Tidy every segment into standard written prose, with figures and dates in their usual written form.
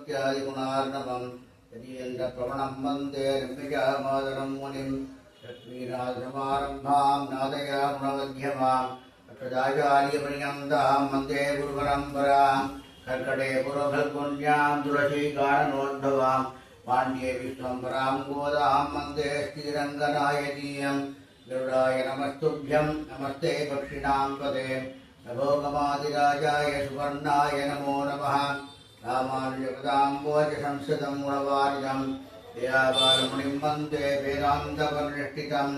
भक्त्यादिगुणार्णवं यदीन्द्रप्रवणं वन्दे रम्यजामादरं मुनिं लक्ष्मीनाथसमारम्भां नादयामुनमध्यमाम् अष्टदाचार्यपर्यन्तां वन्दे गुरुपरम्परां कर्कटे पुरफल्गुण्यां तुलसीकारणोद्भवां पाण्ड्ये विश्वम्बरां गोदां वन्दे श्रीरङ्गनायकीयं गरुडाय नमस्तुभ्यं नमस्ते पक्षिणां पदे नभोगमादिराजाय सुवर्णाय नमो नमः रामानुजपदाम्बोजसंस्कृतं गुणवारिदं दयाबालमुनिं वन्दे वेदान्तपरिनिष्ठितं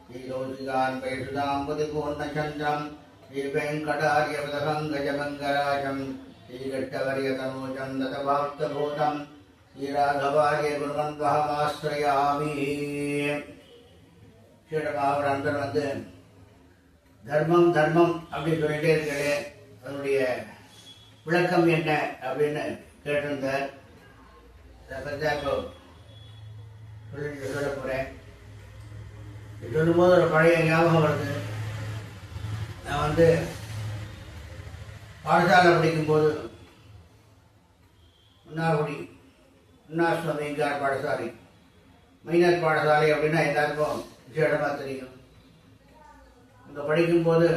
श्रीरोचिकान् वैसुदाम्बुधिपूर्णचन्द्रं श्रीवेङ्कटार्यपदभङ्गजभङ्गराजं श्रीकृष्णवर्यतनूजं दतभाक्तभूतं श्रीराघवार्य गुरुवन्वहमाश्रयामि ஸ்ரீடமாவரந்தர் வந்து தர்மம் தர்மம் அப்படின்னு சொல்லிட்டே இருக்கிறே அதனுடைய விளக்கம் என்ன அப்படின்னு கேட்டிருந்தார். அதை பற்றி இப்போ சொல்ல போகிறேன். சொல்லும்போது ஒரு பழைய ஞாபகம் வருது. நான் வந்து பாடசாலை படிக்கும்போது முன்னாடி முன்னாசுவாமிங்கார் பாடசாலை மைனர் பாடசாலை அப்படின்னா எல்லாருக்கும் விசேஷமாக தெரியும். அங்கே படிக்கும்போது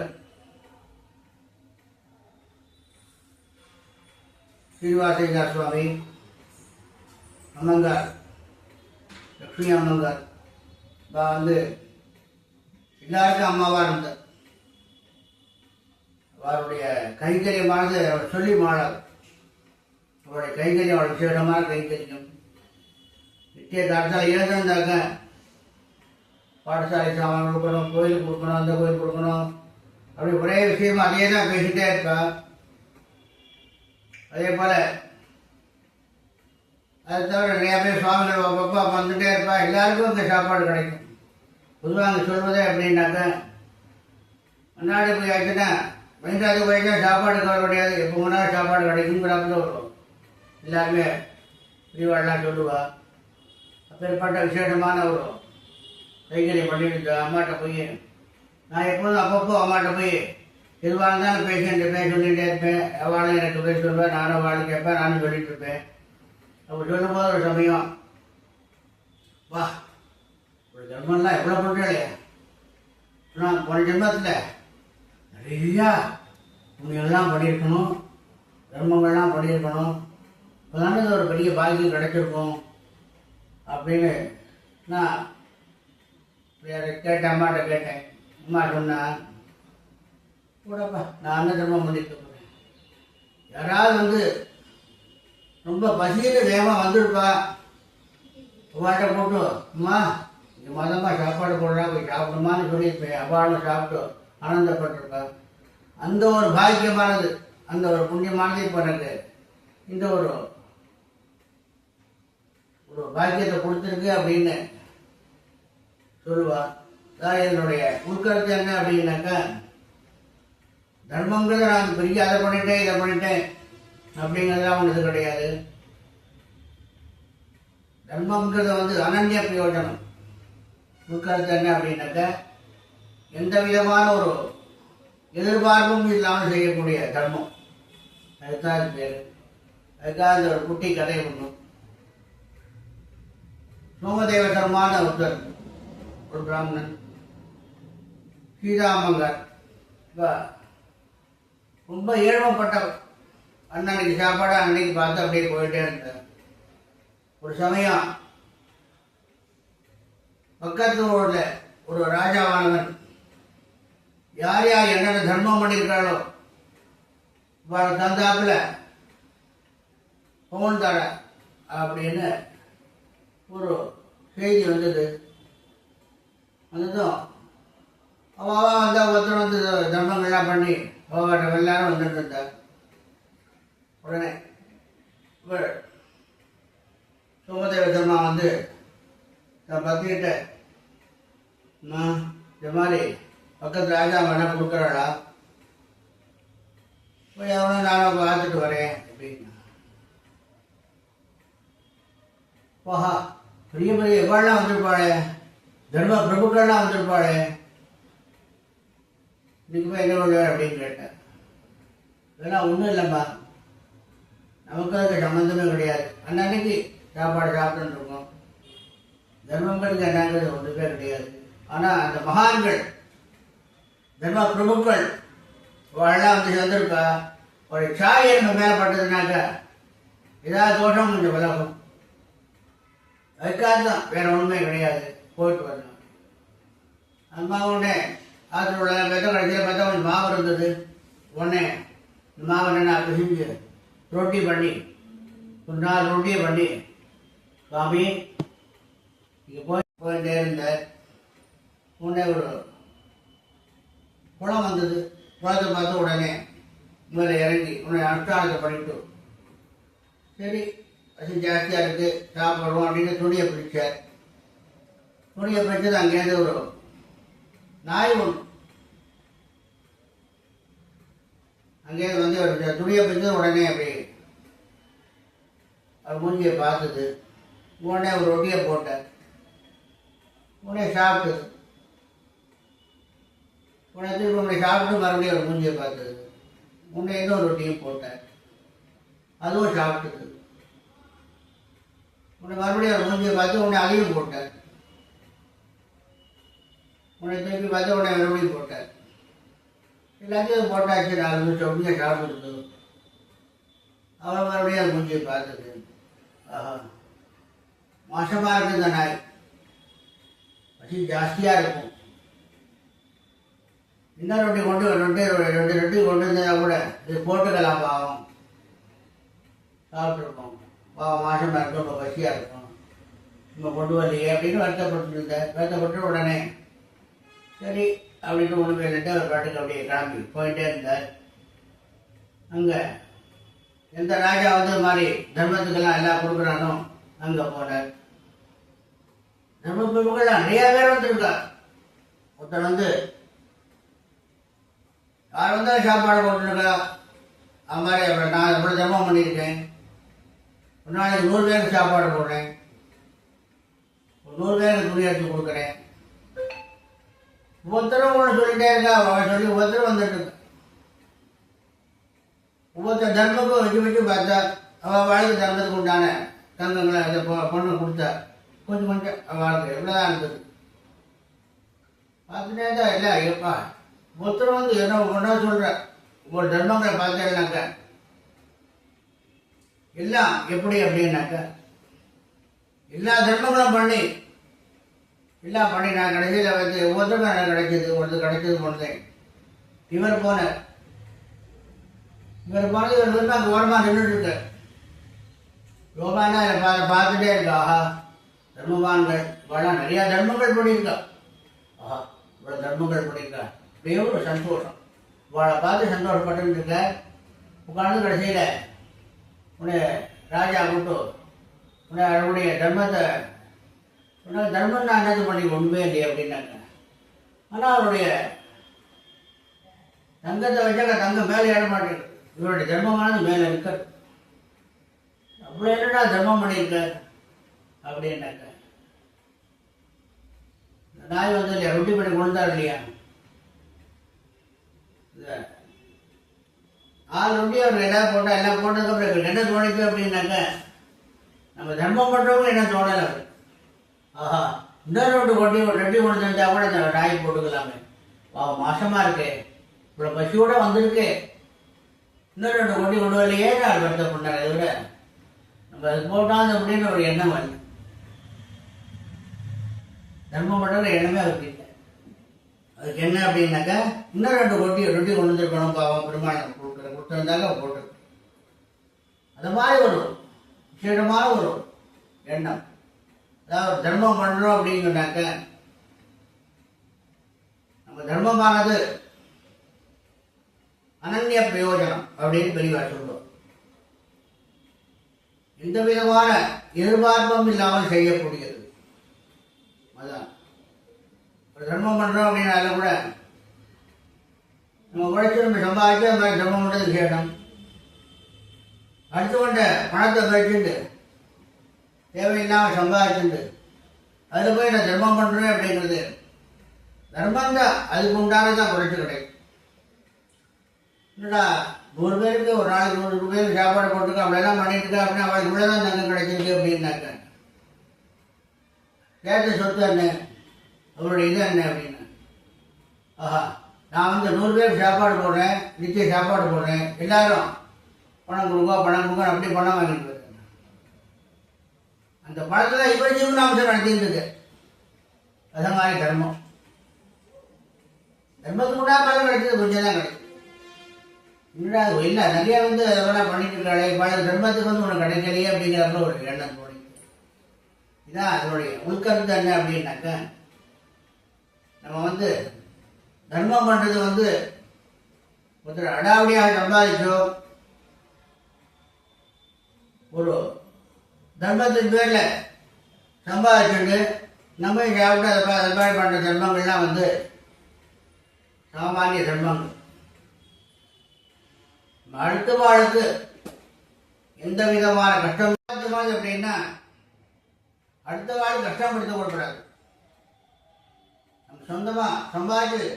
ஸ்ரீனிவாசையா சுவாமி அம்மங்கார் லக்ஷ்மி அம்மங்கார் வந்து எல்லாருக்கும் அம்மாவாக இருந்தார். அவருடைய கைங்கரியமானது அவர் சொல்லி மாறாது. அவருடைய கைங்கரியம் அவருடைய விசேஷமான கைங்கரியம். நித்திய காலத்தில் இழந்திருந்தாங்க. பாடசாலை சாமான் கொடுக்கணும், கோயிலுக்கு கொடுக்கணும், அந்த கோயில் கொடுக்கணும், அப்படி ஒரே விஷயமா அதே தான் பேசிகிட்டே இருக்கா. அதே போல் அதை தவிர நிறையா பேர் சுவாமிகள் அப்பப்பா வந்துகிட்டே இருப்பா. எல்லாருக்கும் இங்கே சாப்பாடு கிடைக்கும். பொதுவாக அங்கே சொல்வதே அப்படின்னாக்க முன்னாடி போய் ஆச்சுன்னா வயசாது போயிட்டா சாப்பாடு கவலை கிடையாது, எப்போ முன்னாடி சாப்பாடு கிடைக்குங்கிறாப்புல வரும். எல்லாருமே பிரிவாடெலாம் சொல்லுவா. அப்பேற்பட்ட விசேஷமான ஒரு கைங்கரியம் பண்ணிட்டு அம்மாட்ட போய் நான் எப்போதும் அப்பப்போ அம்மாட்ட போய் எதுவாக இருந்தாலும் பேசிட்டு இருப்பேன், சொல்லிகிட்டே இருப்பேன். அவளும் எனக்கு போய் சொல்லுவேன், நானும் அவளுக்கு கேட்பேன், நானும் சொல்லிட்டு இருப்பேன். அப்படி சொல்லும்போது ஒரு சமயம், வா ஒரு ஜென்மம்லாம் எவ்வளோ பண்ணுறே நான் போன ஜென்மத்தில் நிறையா புண்ணியெல்லாம் பண்ணியிருக்கணும், தர்மங்கள்லாம் பண்ணியிருக்கணும், இப்போதானே ஒரு பெரிய பாக்கியம் கிடைச்சிருக்கும் அப்படின்னு நான் கேட்டேன். அம்மாட்ட கேட்டேன். அம்மா சொன்னா, கூடப்பா நான் அந்த தர்மம் பண்ணிட்டு போகிறேன். யாராவது வந்து ரொம்ப பசியில் வேகமாக வந்துருப்பா, அவாட்ட போட்டு அம்மா இந்த மாதமாக சாப்பாடு போடுறா போய் சாப்பிடுமான்னு சொல்லியிருப்பேன். அவ்வாளும் சாப்பிட்டு ஆனந்தப்பட்டிருப்பா. அந்த ஒரு பாக்கியமானது, அந்த ஒரு புண்ணியமானது இப்போ எனக்கு இந்த ஒரு பாக்கியத்தை கொடுத்துருக்கு அப்படின்னு சொல்லுவா. அதான் என்னுடைய உள்கருத்து என்ன அப்படின்னாக்கா, தர்மங்கிறத நான் பெரிய அதை பண்ணிட்டேன் இதை பண்ணிட்டேன் அப்படிங்கிறதெல்லாம் ஒன்று இது கிடையாது. தர்மங்கிறத வந்து அனன்ய பிரயோஜனம். உள்கருத்து என்ன அப்படின்னாக்கா, எந்த விதமான ஒரு எதிர்பார்ப்பும் இல்லாமல் செய்யக்கூடிய தர்மம், அதுதான் அது பேர். அதுக்காக இந்த ஒரு குட்டி கதை ஒன்றும். சோமதேவ தர்மான ஒருத்தர், ஒரு பிராமணன் சீதாமங்கர், ரொம்ப ஏழ்மைப்பட்டவர். அன்னைக்கு சாப்பாடு அன்னைக்கு பார்த்து அப்படியே போயிட்டே இருந்தார். ஒரு சமயம் பக்கத்து ஊரில் ஒரு ராஜாவானவன் யார் யார் என்னென்ன தர்மம் பண்ணியிருக்காளோ தந்தாப்புல பவுன் தர அப்படின்னு ஒரு செய்தி வந்தது. வந்ததும் அவள் வந்தால் ஒருத்தர் வந்து தர்மங்கள்லாம் பண்ணி அவட்ட எல்லாரும் வந்துட்டு இருந்தார். உடனே சோமதேவ தர்மா வந்து நான் பத்திக்கிட்ட, இந்த மாதிரி பக்கத்து ராஜா வேணா கொடுக்குறாளா, போய் அவனும் நானும் பார்த்துட்டு வரேன் அப்படின்னு. ஓஹா பெரிய பெரிய எவ்வளோலாம் வந்திருப்பாளே, தர்ம பிரபுக்கள்லாம் வந்திருப்பாளே, இதுக்கு போய் என்ன பண்ணுவார் அப்படின்னு கேட்டேன். இதெல்லாம் ஒன்றும் இல்லைம்மா, நமக்கு அதுக்கு சம்மந்தமே கிடையாது. அன்னன்னைக்கு சாப்பாடு சாப்பிட்டுன்னு இருக்கோம். தர்மங்களுக்கு என்னங்கிறது ஒன்றுமே கிடையாது. ஆனால் அந்த மகான்கள், தர்ம பிரபுக்கள் வாழலாம் வந்து சேர்ந்துருக்கா, ஒரு சாயை நம்ம மேலே பட்டதுனாக்கா ஏதாவது தோஷம் கொஞ்சம் விலகும். அதுக்காக தான், வேற ஒன்றுமே கிடையாது. போயிட்டு வரணும். அந்த மாவு உடனே ஆற்றுல உள்ள வெத்த கடைசியில் பார்த்தா கொஞ்சம் மாவு இருந்தது. உடனே இந்த மாவு என்னென்ன பிசிஞ்சு ரொட்டி பண்ணி ஒரு 4 ரொட்டியை பண்ணி, சுவாமி இங்கே போயிட்டே இருந்தேன். உடனே ஒரு குளம் வந்தது. குளத்தை பார்த்து உடனே மேலே இறங்கி உடனே அனுஷ்டானத்தை பண்ணிட்டு, சரி பசி ஜாஸ்தியாக இருக்குது சாப்பிடுவோம் அப்படின்னு துணியை பிடிச்சார். துணியை பிடிச்சது அங்கேருந்து ஒரு நாய் ஒன்று அங்கேருந்து வந்து ஒரு துணியை பிடிச்சது. உடனே அப்படி அவர் மூஞ்சியை பார்த்தது. உடனே ஒரு ரொட்டியை போட்டார். உடனே சாப்பிட்டது. உடனே திரும்ப உடனே சாப்பிட்டு மறுபடியும் ஒரு மூஞ்சியை பார்த்தது. உடனே இன்னொரு ரொட்டியும் போட்டார். அதுவும் சாப்பிட்டது. உடனே மறுபடியும் ஒரு மூஞ்சியை பார்த்து உடனே அதையும் போட்டார். உடனே திருப்பி பார்த்து உடனே மறுபடியும் போட்டார். எல்லாத்தையும் போட்டாச்சு. 4 நிமிஷம் அப்படியே சாப்பிட்டு அவர் மறுபடியும் அது மூஞ்சியை பார்த்தது. ஆஹா, மோசமாக இருக்குது இந்த நாய், பசி ஜாஸ்தியாக இருக்கும். இன்னும் ரொட்டி கொண்டு 2 ரொட்டி கொண்டு வந்தால் கூட இது போட்டுக்கலாம், பாவம் சாப்பிட்ருப்போம். பாவம் மாசமாக இருக்கும், ரொம்ப பசியாக இருக்கும், நம்ம கொண்டு வரலையே அப்படின்னு வருத்தப்பட்டு இருந்தார். வருத்தப்பட்டு உடனே சரி அப்படின்னு ஒன்றுமே இல்லைட்டு அவர் பாட்டுக்கு அப்படியே கிளம்பி போயிட்டே இருந்தார். அங்கே எந்த ராஜா வந்து இது மாதிரி தர்மத்துக்கெல்லாம் எல்லாம் கொடுக்குறானோ அங்கே போனார். தர்ம பிரபுக்கள்லாம் நிறையா பேர் வந்துருக்கா. ஒருத்தர் வந்து யார் வந்தாலும் சாப்பாடு போட்டுருக்கா. அது மாதிரி அப்புறம் நான் எவ்வளோ தர்மம் பண்ணியிருக்கேன். ஒரு நாளைக்கு 100 பேருக்கு சாப்பாடு போடுறேன், ஒரு 100 பேருக்கு துணி எடுத்து கொடுக்குறேன். ஒவ்வொருத்தரும் ஒன்று சொல்லிட்டே இருக்கா. அவன் சொல்லி ஒவ்வொருத்தரும் வந்துட்டு இருக்கா. ஒவ்வொருத்தர் தர்மக்கும் வச்சு பார்த்தா அவள் வாழ்க்கை தர்மத்துக்கு உண்டான தங்கங்களை அதை பொண்ணு கொடுத்தா. கொஞ்சம் வாழ்க்கை எவ்வளோதான் இருந்தது. பார்த்துட்டே தான் இல்லை ஐயப்பா. ஒருத்தர் வந்து என்ன ஒன்றா சொல்கிற ஒரு தர்மங்களை பார்த்தேன்னாக்கா எல்லாம் எப்படி அப்படின்னாக்கா எல்லா தர்மங்களும் பண்ணி எல்லாம் பண்ணி நான் கடைசியில் வந்து ஒவ்வொருத்தருக்கும் எனக்கு கிடைச்சது. ஒருத்தர் கிடைச்சது போனதேன். இவர் போனார். இவர் போனது இவர் வந்து அங்கே ஓரமாக நின்றுட்டு இருக்கார். யோகானா பார்த்துட்டே இருக்கா. ஆஹா, தர்மவான்கள் இவெல்லாம் நிறையா தர்மங்கள் பண்ணியிருக்கா. ஆஹா, இவ்வளோ தர்மங்கள் பண்ணியிருக்கா. அப்படியே ஒரு சந்தோஷம். இவளை பார்த்து சந்தோஷப்பட்டு இருக்க. உட்காந்து கடைசியில் உன்னை ராஜா கூட்டு உன்னை அவருடைய தர்மத்தை உன்னை தர்மம் நான் என்னது பண்ணி ஒன்றுமே இல்லையே அப்படின்னாங்க. ஆனால் அவருடைய தங்கத்தை வச்சாக்க தங்கம் மேலே ஏற மாட்டேங்குது. இவருடைய தர்மமானது மேலே இருக்காது. அவ்வளோ என்னடா தர்மம் பண்ணியிருக்கார் அப்படின்னாக்க. நாய் வந்து இல்லையா ரொட்டி பண்ணி கொண்டார் இல்லையா. 4 ரொட்டி அவர் எல்லாம் போட்டால் எல்லாம் போட்டதுக்கப்புறம் என்ன தோணிச்சு அப்படின்னாக்க நம்ம தர்மம் பண்ணுறவங்க என்ன தோணலை அவர். ஆஹா, இன்னொரு ரொட்டி கொண்டு வந்தால் கூட அந்த நாய் போட்டுக்கலாமே. மாசமாக இருக்கு, இவ்வளோ பசியோட வந்திருக்கு, இன்னொரு 2 ரொட்டி கொண்டு வரலையே நான் வருத்தம் பண்ணார். அதை விட நம்ம அது போட்டாங்க அப்படின்னு ஒரு எண்ணம் வருது. தர்மம் பண்ணுற எண்ணமே அவருக்கு இல்லை. அதுக்கு என்ன அப்படின்னாக்கா இன்னும் 2 ரொட்டி கொண்டு வந்துருக்கணும், பாவம் பெருமாள் கொடுத்துருந்தாங்க போட்டு. அது மாதிரி ஒரு விசேஷமான ஒரு எண்ணம். அதாவது தர்மம் பண்ணுறோம் அப்படின்னு சொன்னாக்க நம்ம தர்மமானது அனன்ய பிரயோஜனம் அப்படின்னு பெரியவா சொல்லுவோம். எந்த விதமான எதிர்பார்ப்பும் இல்லாமல் செய்யக்கூடியது. அதான் ஒரு தர்மம் பண்ணுறோம் அப்படின்னாலும் கூட நம்ம உழைச்சி நம்ம சம்பாதிச்சு அந்த மாதிரி தர்மம் பண்ணுறது விசேஷம். அடுத்து கொண்ட பணத்தை கழிச்சுண்டு தேவையில்லாமல் சம்பாதிச்சுண்டு அதில் போய் நான் தர்மம் பண்ணுறேன் அப்படிங்கிறது தர்மம் தான். அதுக்கு உண்டானதான் குறைச்சி கிடைக்கும். என்னடா 100 பேருக்கு ஒரு நாளைக்கு 100 பேருக்கு சாப்பாடு போட்டுருக்க அப்படியெல்லாம் பண்ணிட்டு இருக்கா அப்படின்னா அவளுக்கு இவ்வளோதான் தங்கம் கிடைச்சிருக்கு அப்படின்னாக்க சேர்த்து சொத்து என்ன அவருடைய இது என்ன அப்படின்னு. ஆஹா, நான் வந்து 100 பேருக்கு சாப்பாடு போடுறேன், நிச்சயம் சாப்பாடு போடுறேன், எல்லாரும் பணம் கொடுங்க அப்படி பணம் வாங்கிட்டு போயிருக்கேன். அந்த பணத்தில் இப்போ ஜீவனாம்சம் நடத்திட்டு இருக்கு. அது மாதிரி தர்மம் தர்மத்துக்கு கூட பலம் கிடைச்சது கொஞ்சம் தான் கிடைக்கும். இல்லை நிறையா வந்து அதெல்லாம் பண்ணிட்டு இருக்காளே பல தர்மத்துக்கு வந்து உனக்கு கிடைக்கலையே அப்படிங்கிறப்ப ஒரு எண்ணம் தோணி. இதான் அதனுடைய உள்கருத்து என்ன அப்படின்னாக்க, நம்ம வந்து தர்மம் பண்ணுறது வந்து ஒருத்தர் அடாவடியாக சம்பாதிச்சோ ஒரு தர்மத்தின் பேரில் சம்பாதிச்சுட்டு நம்ம சாப்பிட்டு அது மாதிரி பண்ணுற தர்மங்கள்லாம் வந்து சாமானிய தர்மங்கள். அடுத்த வாழ்க்கு எந்த விதமான கஷ்டம் அப்படின்னா அடுத்த வாழ் கஷ்டப்படுத்த கூடாது. நம்ம சொந்தமாக சம்பாதிச்சு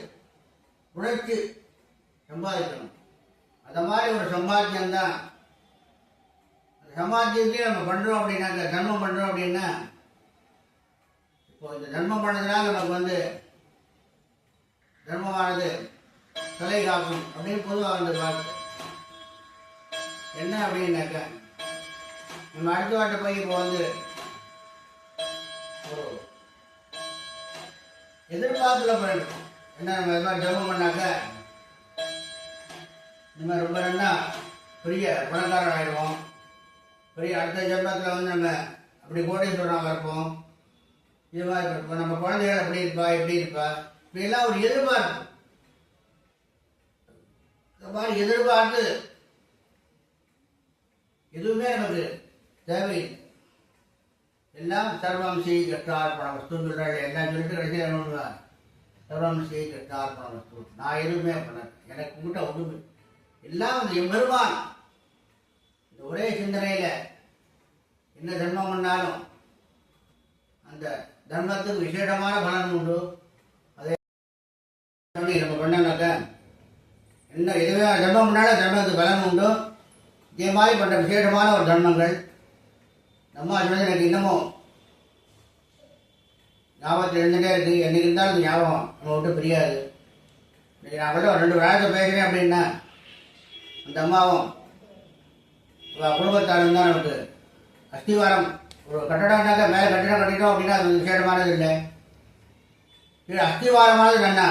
உழைச்சி சம்பாதிக்கணும். அந்த மாதிரி ஒரு சம்பாத்தியம்தான். சம்பாத்தியத்தையும் நம்ம பண்ணுறோம் அப்படின்னாக்க தர்மம் பண்ணுறோம் அப்படின்னா, இப்போ இந்த தர்மம் பண்ணதுனால நமக்கு வந்து தர்மமானது தலை காக்கும் அப்படின்னு பொதுவாக வந்து பார்த்து என்ன அப்படின்னாக்க, நம்ம அடுத்த வாட்டை போய் இப்போ வந்து ஒரு எதிர்பார்ப்புல போயிருக்கோம். என்ன நம்ம இது மாதிரி தர்மம் பண்ணாக்க நம்ம ரொம்ப நல்லா பெரிய பணக்காரன் ஆகிடுவோம், பெரிய அடுத்த ஜென்மத்தில் வந்து நம்ம அப்படி கோடீஸ்வரனாக இருப்போம், இது மாதிரி இருப்போம், நம்ம குழந்தைகள் அப்படி இருப்பா எப்படி இருப்பா, இப்படியெல்லாம் ஒரு எதிர்பார்ப்பு. இந்த மாதிரி எதிர்பார்த்து எதுவுமே நமக்கு தேவையில்லை. எல்லாம் சர்வம் ஸ்ரீ கிருஷ்ணார்ப்பண வஸ்துன்னு சொல்கிறாள். எல்லாம் சொல்லிட்டு கடைசியில் என்ன, சர்வம் ஸ்ரீ கிருஷ்ணார்ப்பண வஸ்து. நான் எதுவுமே பண்ணேன், எனக்கு கூட்ட ஒன்றுமே எல்லாம் வந்து எம்பெருமான். இந்த ஒரே சிந்தனையில் என்ன தர்மம் பண்ணாலும் அந்த தர்மத்துக்கு விசேஷமான பலன் உண்டு. அதே நம்ம பண்ணாக்க என்ன எதுவே தர்மம் பண்ணாலும் தர்மத்துக்கு பலன் உண்டு. இதே மாதிரி பண்ணுற விசேஷமான ஒரு தர்மங்கள் நம்ம சொன்னது எனக்கு இன்னமும் ஞாபகத்தில் இருந்துகிட்டே இருக்குது. என்னைக்கு இருந்தாலும் ஞாபகம் நம்ம விட்டு பிரியாது. இன்றைக்கி நான் கூட 2 வேலையை பேசுகிறேன் அப்படின்னா அந்த அம்மாவும் குடும்பத்தாரும் தான் நமக்கு அஸ்திவாரம். ஒரு கட்டடம்னாக்க மேலே கட்டிடம் கட்டிட்டோம் அப்படின்னா அது விசேஷமானது இல்லை. இது அஸ்திவாரமானது நல்லா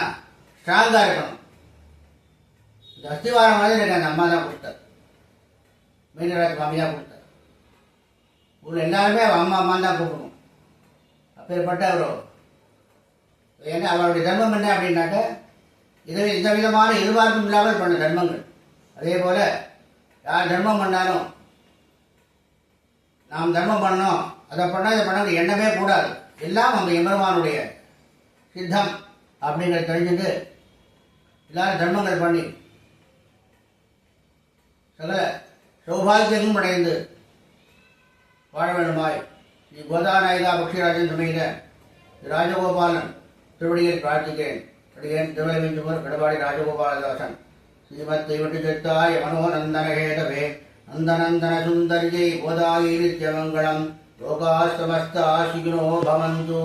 ஸ்ட்ராங்காக இருக்கணும். இந்த அஸ்திவாரமானது எனக்கு அந்த அம்மா தான் கொடுத்தார், மீனராஜ் மாமி தான் கொடுத்தார். ஊரில் எல்லாருமே அம்மா தான் கூப்பிடணும். அப்பேற்பட்ட ஒரு ஏன்னா அவருடைய தர்மம் என்ன அப்படின்னாக்க இந்த விதமான எதிர்பார்ப்பும் இல்லாமல் பண்ண தர்மங்கள். அதே போல் யார் தர்மம் பண்ணாலும் நாம் தர்மம் பண்ணோம், அதை பண்ணால் இதை பண்ண எண்ணமே கூடாது. எல்லாம் அந்த எம்பெருமானுடைய சித்தம் அப்படிங்கிறத தெரிஞ்சுட்டு எல்லாரும் தர்மங்கள் பண்ணி சகல சௌபாகியமும் அடைந்து வாழ வேண்டுமாய் ஸ்ரீ கோதாநாயகா பக்ஷிராஜன் சமேத ராஜகோபாலன் திருவடியில் பிரார்த்திக்கிறேன். அடியேன் திருவள்ளுவர் கடவாடி ராஜகோபாலதாசன் ஸ்ரீமத் தெய்வட்டித்தாய மனோநந்தன ஹேதவே நந்தநந்தன சுந்தரியை கோதாயி நித்யமங்கலம் லோகா சமஸ்தா சுகினோ பவந்து.